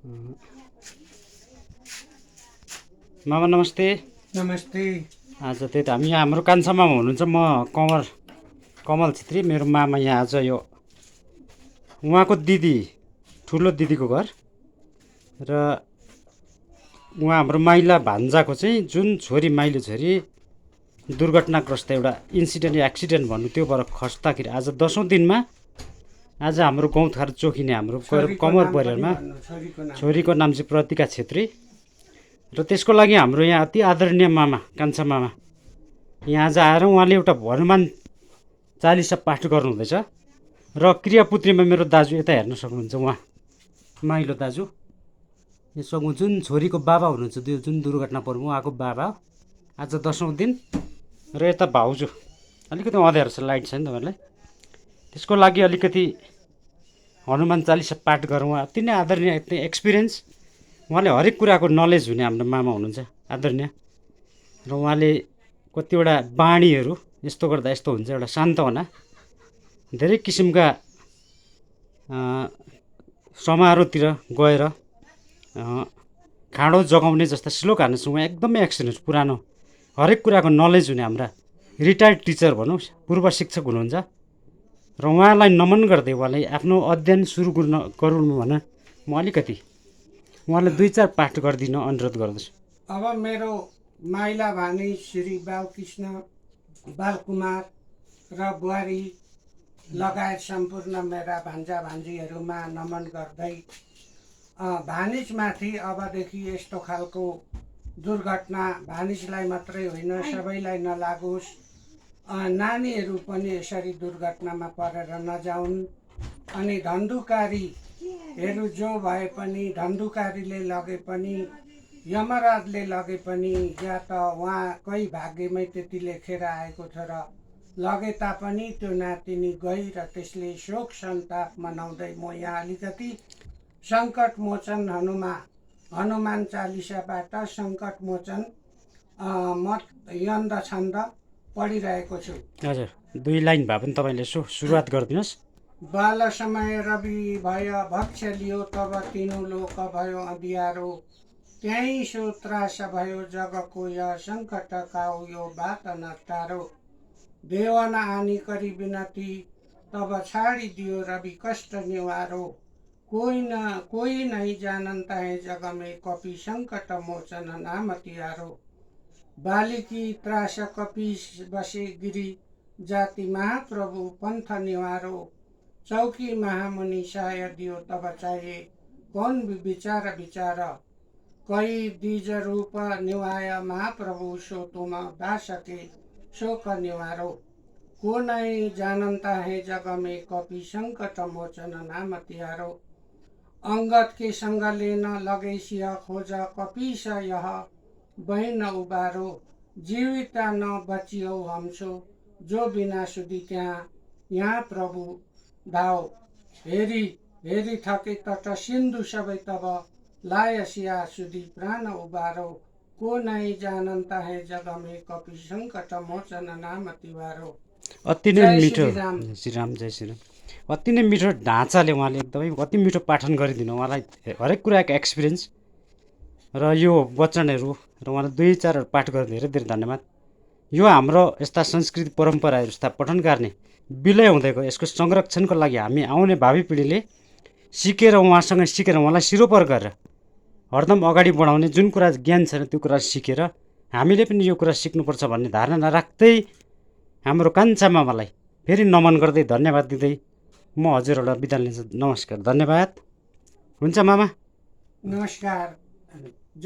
मामा नमस्ते। नमस्ते। आज त्यही त हामी हाम्रो कान्छा मामा हुनुहुन्छ। म कमल छेत्री, मेरो मामा यहाँ आज यो उहाँको दिदी, ठुलो दिदीको घर र उहाँ हाम्रो माइला भान्जाको चाहिँ जुन छोरी, माइलो छोरी दुर्घटनाग्रस्त एउटा इन्सिडेन्ट या एक्सिडेन्ट भन्नु, त्यो भएर खस्दाखेरि आज 10औं दिनमा आज हाम्रो गौथार चोकिने हाम्रो कमर परिवारमा छोरीको नाम चाहिँ प्रतिका छेत्री र त्यसको लागि हाम्रो यहाँ अति आदरणीय मामा, कान्छा मामा यहाँ आज आएर उहाँले एउटा हनुमान चालिसा पाठ गर्नुहुँदैछ र क्रियापुत्रीमा मेरो दाजु यता हेर्न सक्नुहुन्छ, उहाँ माइलो दाजु यसको जुन छोरीको बाबा हुनुहुन्छ, त्यो जुन दुर्घटना पर्नु उहाँको बाबा आज 10औं दिन र यता भाउजू अलिकति अँध्यारो छ, लाइट छ नि तपाईँलाई, त्यसको लागि अलिकति हनुमान चालिसा पाठ गरौँ। उहाँ अति नै आदरणीय, एकदम एक्सपिरियन्स, उहाँले हरेक कुराको नलेज हुने हाम्रो मामा हुनुहुन्छ आदरणीय र उहाँले कतिवटा बाणीहरू यस्तो गर्दा यस्तो हुन्छ, एउटा सान्तवना, धेरै किसिमका समारोहतिर गएर खाँडो जगाउने जस्ता श्लोक हान्नु उहाँ एकदमै एक्सपिरियन्स, पुरानो हरेक कुराको नलेज हुने हाम्रा रिटायर्ड टिचर भनौँ, पूर्व शिक्षक हुनुहुन्छ र उहाँलाई नमन गर्दै उहाँले आफ्नो अध्ययन सुरु गराउनु भन म अलिकति उहाँलाई 2-4 पाठ गरिदिन अनुरोध गर्दछु। अब मेरो माइला भानी श्री बालकृष्ण, बालकुमार र बुहारी लगायत सम्पूर्ण मेरा भान्जा भान्जीहरूमा नमन गर्दै भानिजमाथि अबदेखि यस्तो खालको दुर्घटना भानिजलाई मात्रै होइन सबैलाई नलागोस्, नानीहरू पनि यसरी दुर्घटनामा परेर नजाउन्, अनि धन्धुकारीहरू जो भए पनि, धन्धुकारीले लगे पनि, यमराजले लगे पनि, या त उहाँकै भाग्यमै त्यति लेखेर आएको छ र लगे तापनि त्यो नातिनी गई र त्यसले शोक सन्ताप मनाउँदै म यहाँ अलिकति सङ्कट मोचन हनुमान चालिसाबाट सङ्कट मोचन यन्द छन्द पढिरहेको छु। हजुर, 2 लाइन भए पनि तपाईँले यसो सुरुवात गरिदिनुहोस्। बाल समय रवि भय भक्ष्य लियो, तब तिनु लोक भयो अँधियारो, त्यहीँ सो त्रास भयो जगको य सङ्कट काउ यो बात न टारो, देवन आनी करी बिनती तब छाडिदियो रवि कष्ट निवारो, कोई नहीं जानता है जग में कपि संकट मोचन नाम तिहारो, बालिकी त्रास कपीस बसे गिरी जाति महाप्रभु पंथ निवारो, चौकी महामुनि साय दियो तब चाहे कौन विचार विचार, कई द्विज रूप निवाय महाप्रभु सो तुम दास के शोक निवारो, को नहीं जानता है जग में कपि संकट मोचन नाम तिहारो, अंगद के संग लेन लगे सिंह खोज कपीस यह बहिन उबारो, जीविता न बचियो हमसो जो बिना सुधी त्यहाँ यहाँ प्रभु धाओ, हेरी थके तट सिन्धु सबै तब लाय सिया सुधी प्राण उबारो, को नहीं जानता है जग में कपि संकट मोचन नाम तिहारो। अति नै मिठो, श्रीराम जय श्रीराम। अति नै मिठो ढाँचाले उहाँले एकदमै अति मिठो पाठन गरिदिनु, उहाँलाई हरेक कुराको एक्सपिरियन्स र यो वचनहरू र उहाँलाई 2-4 पाठ गर्न धेरै धेरै धन्यवाद। यो हाम्रो यस्ता संस्कृति परम्पराहरू यस्ता पठन गर्ने विलय हुँदै गयो, यसको संरक्षणको लागि हामी आउने भावी पिँढीले सिकेर उहाँसँग सिकेर उहाँलाई सिरोपर गरेर हरदम अगाडि बढाउने, जुन कुरा ज्ञान छैन त्यो कुरा सिकेर हामीले पनि यो कुरा सिक्नुपर्छ भन्ने धारणा नराख्दै हाम्रो कान्छा मामालाई फेरि नमन गर्दै धन्यवाद दिँदै म हजुरहरूलाई बिदा लिन्छु। नमस्कार, धन्यवाद। हुन्छ मामा, नमस्कार।